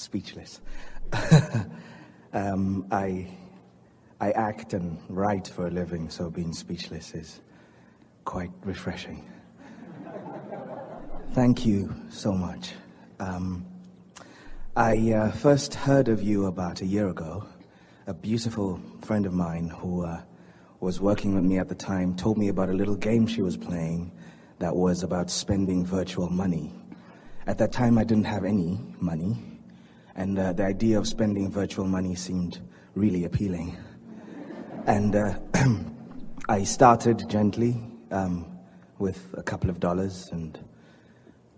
speechless. I act and write for a living, so being speechless is quite refreshing. Thank you so much. I first heard of you about a year ago. A beautiful friend of mine who was working with me at the time told me about a little game she was playing that was about spending virtual money. At that time, I didn't have any money, and the idea of spending virtual money seemed really appealing. And I started gently with a couple of dollars, and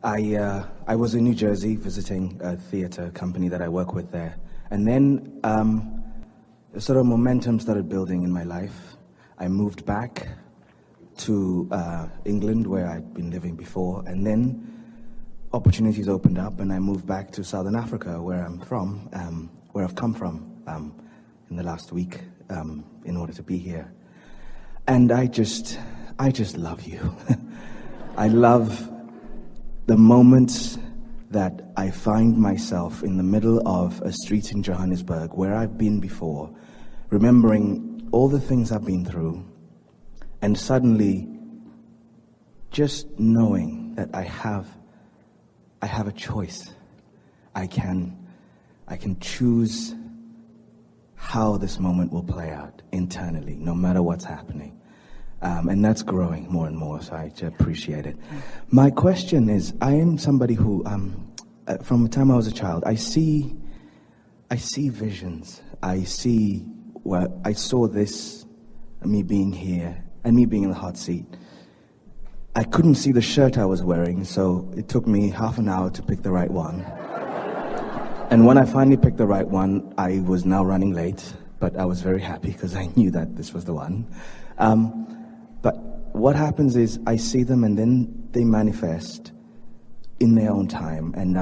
I was in New Jersey visiting a theater company that I work with there. And then sort of momentum started building in my life. I moved back to England, where I'd been living before, and then opportunities opened up, and I moved back to Southern Africa, where I'm from, where I've come from in the last week in order to be here. And I just love you. I love the moments that I find myself in the middle of a street in Johannesburg where I've been before, remembering all the things I've been through, and suddenly just knowing that I have a choice. I can choose how this moment will play out internally, no matter what's happening. And that's growing more and more, so I appreciate it. My question is, I am somebody who, from the time I was a child, I see visions. I saw this, me being here, and me being in the hot seat. I couldn't see the shirt I was wearing, so it took me half an hour to pick the right one. And when I finally picked the right one, I was now running late, but I was very happy because I knew that this was the one. But what happens is I see them and then they manifest in their own time. And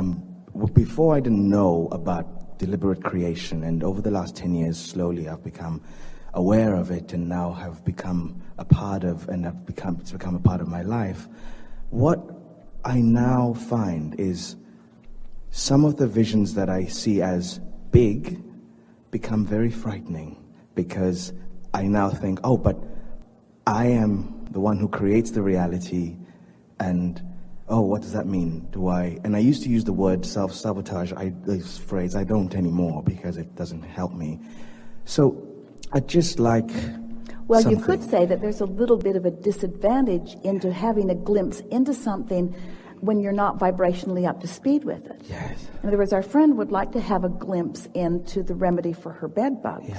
before I didn't know about deliberate creation, and over the last 10 years, slowly I've become aware of it and now have become a part of, and it's become a part of my life. What I now find is some of the visions that I see as big become very frightening, because I now think, oh, but I am the one who creates the reality, and oh, what does that mean? And I used to use the word self-sabotage, this phrase. I don't anymore because it doesn't help me. So I just like Well, something. you could say that there's a little bit of a disadvantage into having a glimpse into something when you're not vibrationally up to speed with it. Yes. In other words, our friend would like to have a glimpse into the remedy for her bed bugs,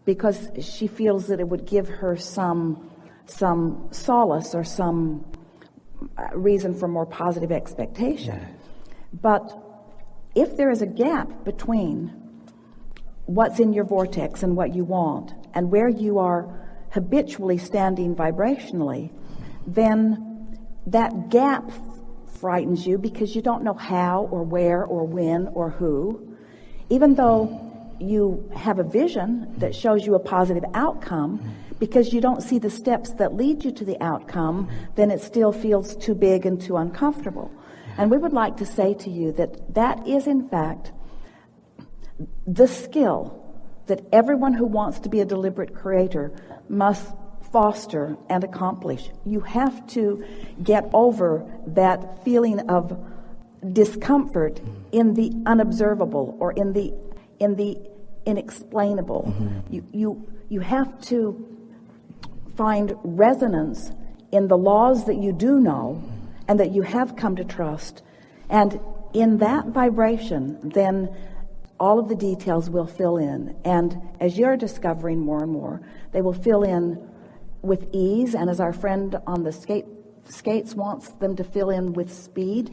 because she feels that it would give her some solace or some reason for more positive expectation. Yes. But if there is a gap between what's in your vortex and what you want, and where you are habitually standing vibrationally, then that gap frightens you because you don't know how or where or when or who. Even though you have a vision that shows you a positive outcome, because you don't see the steps that lead you to the outcome, then it still feels too big and too uncomfortable. And we would like to say to you that that is in fact the skill that everyone who wants to be a deliberate creator must foster and accomplish. You have to get over that feeling of discomfort in the unobservable or in the inexplainable. You have to find resonance in the laws that you do know and that you have come to trust, and in that vibration then all of the details will fill in, and as you're discovering more and more, they will fill in with ease, and as our friend on the skates wants them to fill in with speed.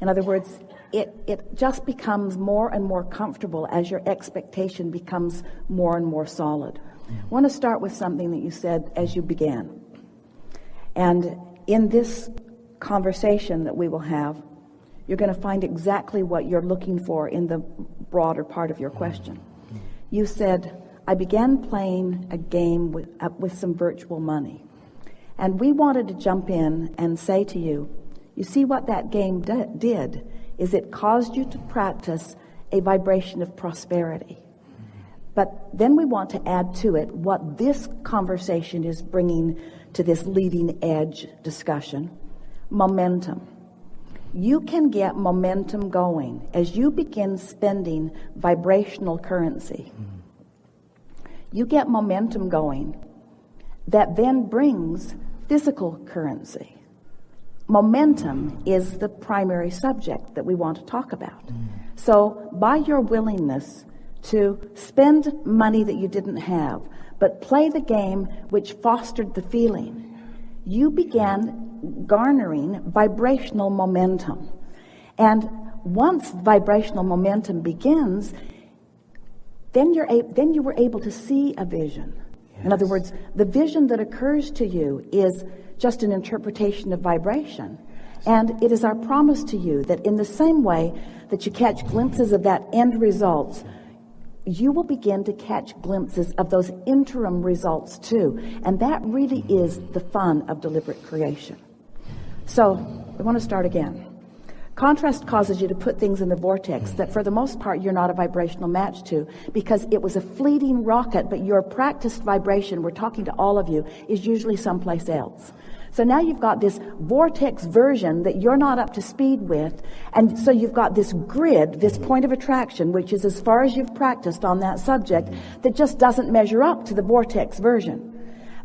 In other words, it just becomes more and more comfortable as your expectation becomes more and more solid. I want to start with something that you said as you began. And in this conversation that we will have, you're going to find exactly what you're looking for in the broader part of your question. You said, I began playing a game with some virtual money. And we wanted to jump in and say to you, you see what that game did is it caused you to practice a vibration of prosperity. But then we want to add to it what this conversation is bringing to this leading edge discussion: momentum. You can get momentum going as you begin spending vibrational currency. You get momentum going that then brings physical currency. Momentum is the primary subject that we want to talk about. So by your willingness to spend money that you didn't have, but play the game which fostered the feeling, you began garnering vibrational momentum. And once vibrational momentum begins, then you were able to see a vision. Yes. In other words, the vision that occurs to you is just an interpretation of vibration. And it is our promise to you that in the same way that you catch glimpses of that end results, you will begin to catch glimpses of those interim results too. And that really is the fun of deliberate creation. So we want to start again. Contrast causes you to put things in the vortex that for the most part you're not a vibrational match to, because it was a fleeting rocket, but your practiced vibration, we're talking to all of you, is usually someplace else. So now you've got this vortex version that you're not up to speed with, and so you've got this grid, this point of attraction, which is as far as you've practiced on that subject, that just doesn't measure up to the vortex version.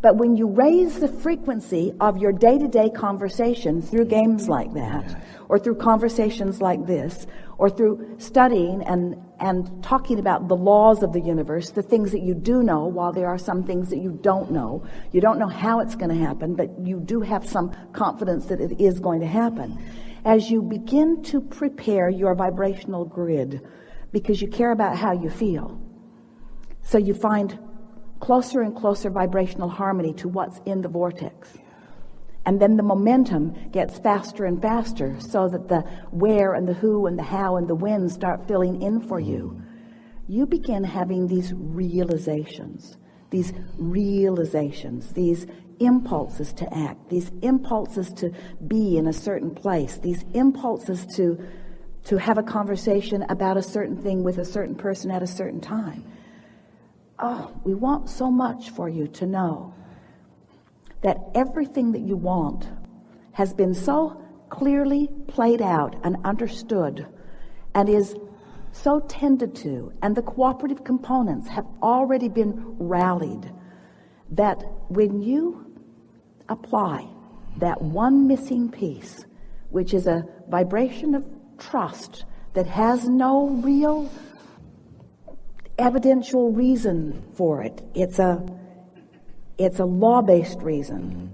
But when you raise the frequency of your day-to-day conversation through games like that, or through conversations like this, or through studying and talking about the laws of the universe, the things that you do know, while there are some things that you don't know. You don't know how it's going to happen, but you do have some confidence that it is going to happen. As you begin to prepare your vibrational grid, because you care about how you feel, so you find closer and closer vibrational harmony to what's in the vortex. And then the momentum gets faster and faster, so that the where and the who and the how and the when start filling in for you. You begin having these realizations, these impulses to act, these impulses to be in a certain place, these impulses to have a conversation about a certain thing with a certain person at a certain time. Oh, we want so much for you to know that everything that you want has been so clearly played out and understood and is so tended to, and the cooperative components have already been rallied, that when you apply that one missing piece, which is a vibration of trust that has no real evidential reason for it, it's a law-based reason,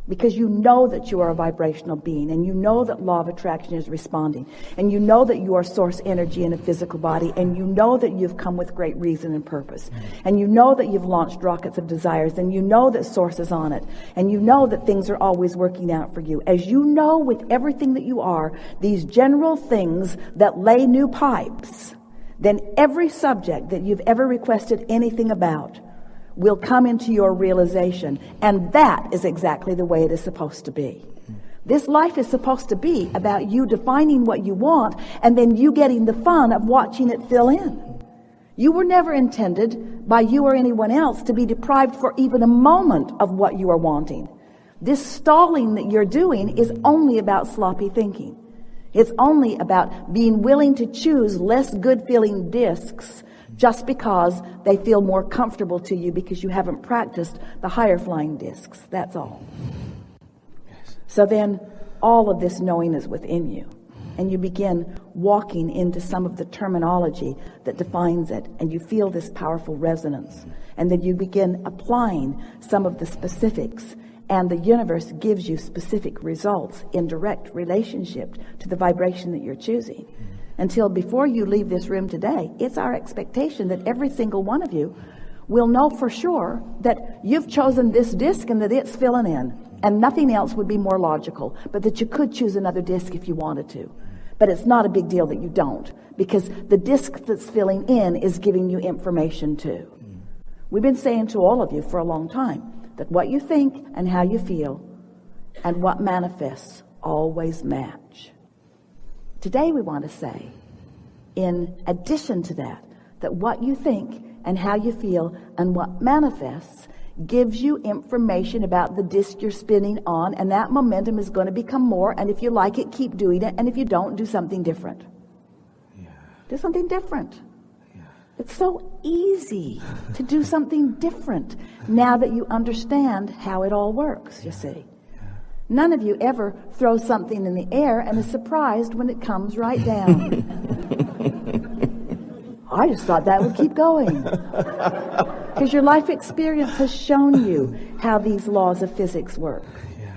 because you know that you are a vibrational being, and you know that law of attraction is responding, and you know that you are source energy in a physical body, and you know that you've come with great reason and purpose, and you know that you've launched rockets of desires, and you know that source is on it, and you know that things are always working out for you. As you know with everything that you are, these general things that lay new pipes, then every subject that you've ever requested anything about will come into your realization. And that is exactly the way it is supposed to be. This life is supposed to be about you defining what you want, and then you getting the fun of watching it fill in. You were never intended by you or anyone else to be deprived for even a moment of what you are wanting. This stalling that you're doing is only about sloppy thinking. It's only about being willing to choose less good-feeling discs just because they feel more comfortable to you, because you haven't practiced the higher-flying discs. That's all. Yes. So then all of this knowing is within you, and you begin walking into some of the terminology that defines it, and you feel this powerful resonance, and then you begin applying some of the specifics, and the universe gives you specific results in direct relationship to the vibration that you're choosing. Until before you leave this room today, it's our expectation that every single one of you will know for sure that you've chosen this disc and that it's filling in, and nothing else would be more logical, but that you could choose another disc if you wanted to. But it's not a big deal that you don't, because the disc that's filling in is giving you information too. We've been saying to all of you for a long time that what you think and how you feel and what manifests always match. Today we want to say in addition to that what you think and how you feel and what manifests gives you information about the disc you're spinning on, and that momentum is going to become more, and if you like it, keep doing it, and if you don't, do something different. Do something different. It's so easy to do something different now that you understand how it all works, you see. None of you ever throws something in the air and is surprised when it comes right down. I just thought that would keep going. Because your life experience has shown you how these laws of physics work.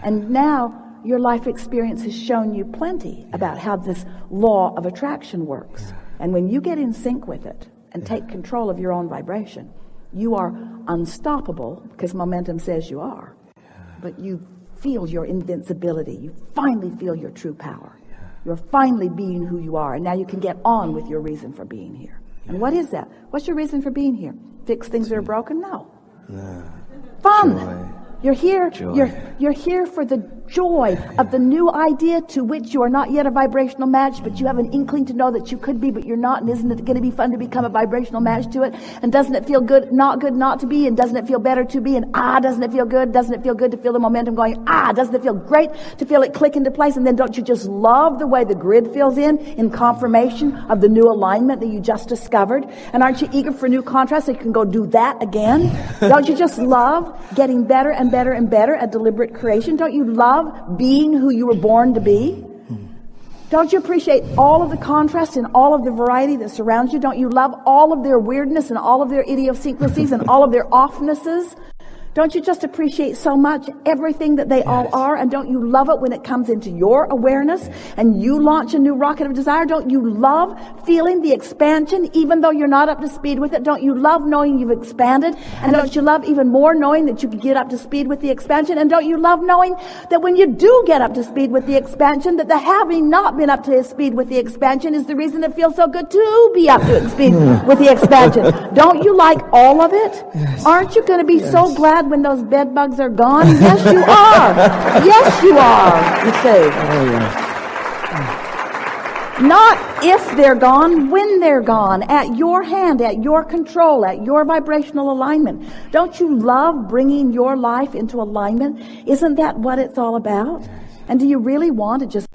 And now your life experience has shown you plenty about how this law of attraction works. And when you get in sync with it and take control of your own vibration, you are unstoppable, because momentum says you are. But you feel your invincibility. You finally feel your true power. You're finally being who you are, and now you can get on with your reason for being here. And what is that? What's your reason for being here? Fix things that are broken? No. Fun. Joy. You're here. Joy. You're here for the joy of the new idea to which you are not yet a vibrational match, but you have an inkling to know that you could be, but you're not. And isn't it going to be fun to become a vibrational match to it? And doesn't it feel good not to be? And doesn't it feel better to be? And doesn't it feel good? Doesn't it feel good to feel the momentum going? Doesn't it feel great to feel it click into place? And then don't you just love the way the grid fills in confirmation of the new alignment that you just discovered? And aren't you eager for new contrast so you can go do that again? Don't you just love getting better and better and better at deliberate creation? Don't you love being who you were born to be? Don't you appreciate all of the contrast and all of the variety that surrounds you? Don't you love all of their weirdness and all of their idiosyncrasies and all of their offnesses? Don't you just appreciate so much everything that they all are? And don't you love it when it comes into your awareness and you launch a new rocket of desire? Don't you love feeling the expansion even though you're not up to speed with it? Don't you love knowing you've expanded? And don't you love even more knowing that you can get up to speed with the expansion? And don't you love knowing that when you do get up to speed with the expansion, that the having not been up to speed with the expansion is the reason it feels so good to be up to speed with the expansion? Don't you like all of it? Aren't you going to be so glad when those bed bugs are gone? Yes, you are. Yes, you are. You say. Not if they're gone, when they're gone, at your hand, at your control, at your vibrational alignment. Don't you love bringing your life into alignment? Isn't that what it's all about? And do you really want to just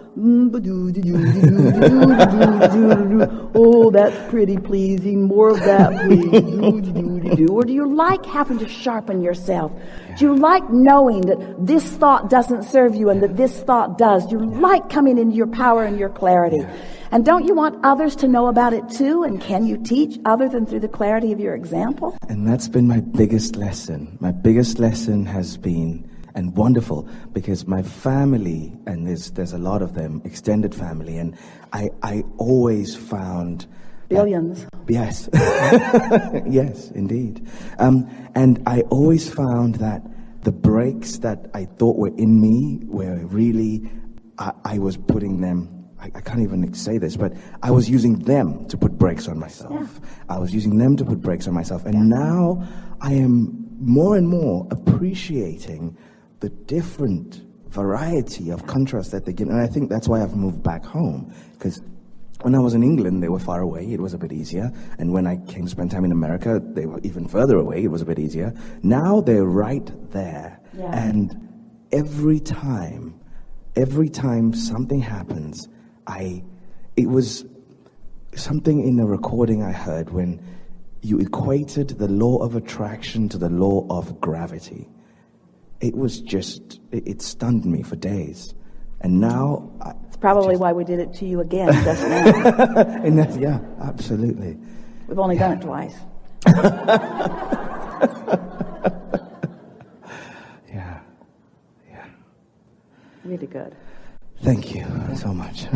oh, that's pretty pleasing, more of that please? Or do you like having to sharpen yourself? Do you like knowing that this thought doesn't serve you and that this thought does? Do you like coming into your power and your clarity? And don't you want others to know about it too? And can you teach other than through the clarity of your example? And that's been my biggest lesson. My biggest lesson has been, and wonderful, because my family, and there's a lot of them, extended family, and I always found billions. Yes. Yes, indeed. And I always found that the breaks that I thought were in me were really, I was putting them, I can't even say this, but I was using them to put brakes on myself. Yeah. I was using them to put brakes on myself. And now I am more and more appreciating the different variety of contrast that they give. And I think that's why I've moved back home, because when I was in England, they were far away. It was a bit easier. And when I came to spend time in America, they were even further away. It was a bit easier. Now they're right there. Yeah. And every time something happens, it was something in a recording I heard when you equated the law of attraction to the law of gravity. It was just, it stunned me for days. And now... It's probably why we did it to you again just now. And that's, yeah, absolutely. We've only done it twice. Yeah. Really good. Thank you so much.